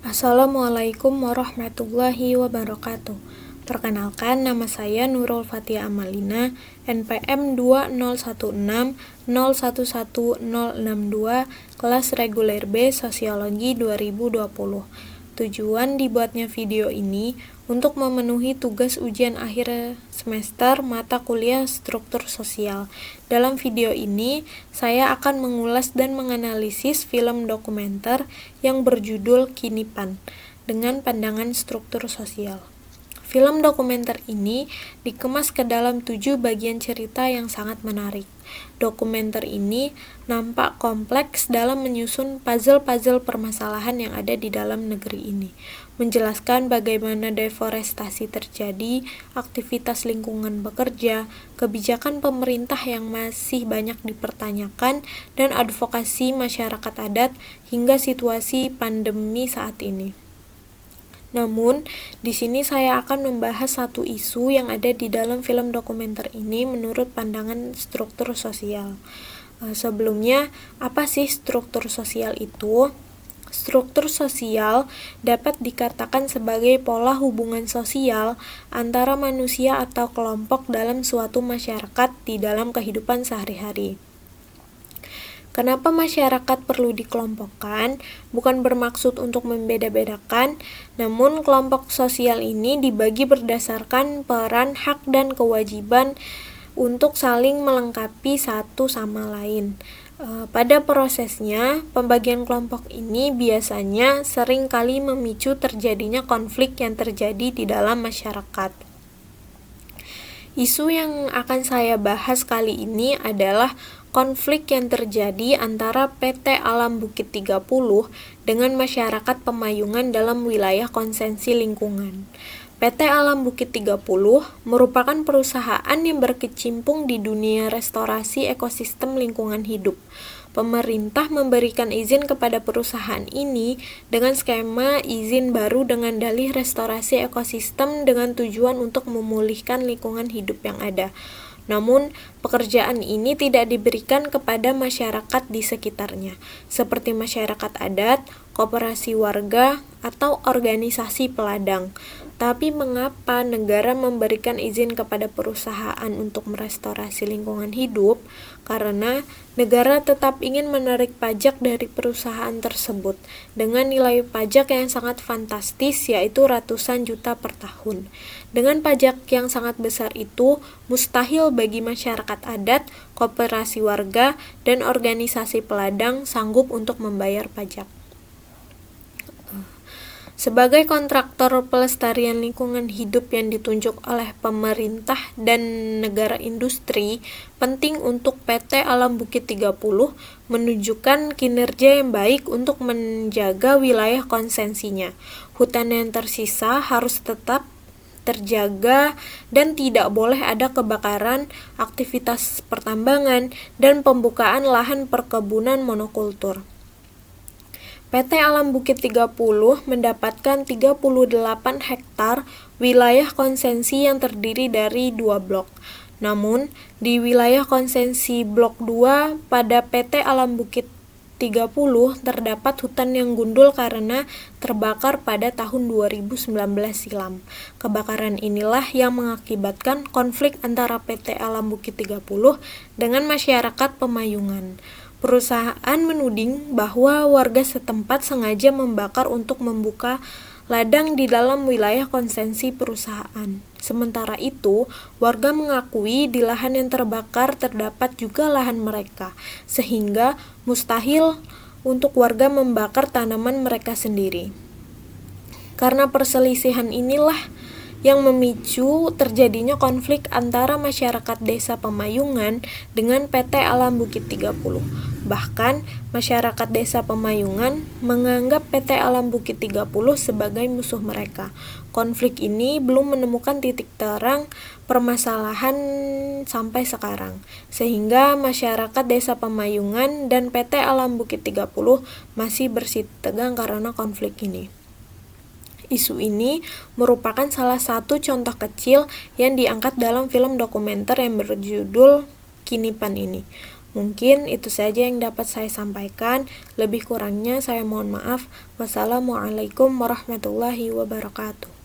Assalamualaikum warahmatullahi wabarakatuh. Perkenalkan, nama saya Nurul Fatia Amalina, NPM 20160110062, kelas reguler B Sosiologi 2020. Tujuan dibuatnya video ini untuk memenuhi tugas ujian akhir semester mata kuliah struktur sosial. Dalam video ini, saya akan mengulas dan menganalisis film dokumenter yang berjudul Kinipan dengan pandangan struktur sosial. Film dokumenter ini dikemas ke dalam 7 bagian cerita yang sangat menarik. Dokumenter ini nampak kompleks dalam menyusun puzzle-puzzle permasalahan yang ada di dalam negeri ini, menjelaskan bagaimana deforestasi terjadi, aktivitas lingkungan bekerja, kebijakan pemerintah yang masih banyak dipertanyakan, dan advokasi masyarakat adat hingga situasi pandemi saat ini. Namun, di sini saya akan membahas satu isu yang ada di dalam film dokumenter ini menurut pandangan struktur sosial. Sebelumnya, apa sih struktur sosial itu? Struktur sosial dapat dikatakan sebagai pola hubungan sosial antara manusia atau kelompok dalam suatu masyarakat di dalam kehidupan sehari-hari. Kenapa masyarakat perlu dikelompokkan? Bukan bermaksud untuk membeda-bedakan, namun kelompok sosial ini dibagi berdasarkan peran, hak, dan kewajiban untuk saling melengkapi satu sama lain. Pada prosesnya, pembagian kelompok ini biasanya sering kali memicu terjadinya konflik yang terjadi di dalam masyarakat. Isu yang akan saya bahas kali ini adalah konflik yang terjadi antara PT Alam Bukit 30 dengan masyarakat Pemayungan dalam wilayah konsensi lingkungan. PT Alam Bukit 30 merupakan perusahaan yang berkecimpung di dunia restorasi ekosistem lingkungan hidup. Pemerintah memberikan izin kepada perusahaan ini dengan skema izin baru dengan dalih restorasi ekosistem dengan tujuan untuk memulihkan lingkungan hidup yang ada. Namun, pekerjaan ini tidak diberikan kepada masyarakat di sekitarnya, seperti masyarakat adat, koperasi warga, atau organisasi peladang. Tapi mengapa negara memberikan izin kepada perusahaan untuk merestorasi lingkungan hidup? Karena negara tetap ingin menarik pajak dari perusahaan tersebut dengan nilai pajak yang sangat fantastis, yaitu ratusan juta per tahun. Dengan pajak yang sangat besar itu, mustahil bagi masyarakat adat, koperasi warga, dan organisasi peladang sanggup untuk membayar pajak. Sebagai kontraktor pelestarian lingkungan hidup yang ditunjuk oleh pemerintah dan negara industri, penting untuk PT Alam Bukit 30 menunjukkan kinerja yang baik untuk menjaga wilayah konsensinya. Hutan yang tersisa harus tetap terjaga dan tidak boleh ada kebakaran, aktivitas pertambangan, dan pembukaan lahan perkebunan monokultur. PT Alam Bukit 30 mendapatkan 38 hektar wilayah konsensi yang terdiri dari 2 blok. Namun, di wilayah konsensi blok 2 pada PT Alam Bukit 30 terdapat hutan yang gundul karena terbakar pada tahun 2019 silam. Kebakaran inilah yang mengakibatkan konflik antara PT Alam Bukit 30 dengan masyarakat Pemayungan. Perusahaan menuding bahwa warga setempat sengaja membakar untuk membuka ladang di dalam wilayah konsensi perusahaan. Sementara itu, warga mengakui di lahan yang terbakar terdapat juga lahan mereka, sehingga mustahil untuk warga membakar tanaman mereka sendiri. Karena perselisihan inilah yang memicu terjadinya konflik antara masyarakat desa Pemayungan dengan PT Alam Bukit 30. Bahkan, masyarakat desa Pemayungan menganggap PT Alam Bukit 30 sebagai musuh mereka. Konflik ini belum menemukan titik terang permasalahan sampai sekarang, sehingga masyarakat desa Pemayungan dan PT Alam Bukit 30 masih bersitegang karena konflik ini. Isu ini merupakan salah satu contoh kecil yang diangkat dalam film dokumenter yang berjudul Kinipan ini. Mungkin itu saja yang dapat saya sampaikan. Lebih kurangnya saya mohon maaf. Wassalamualaikum warahmatullahi wabarakatuh.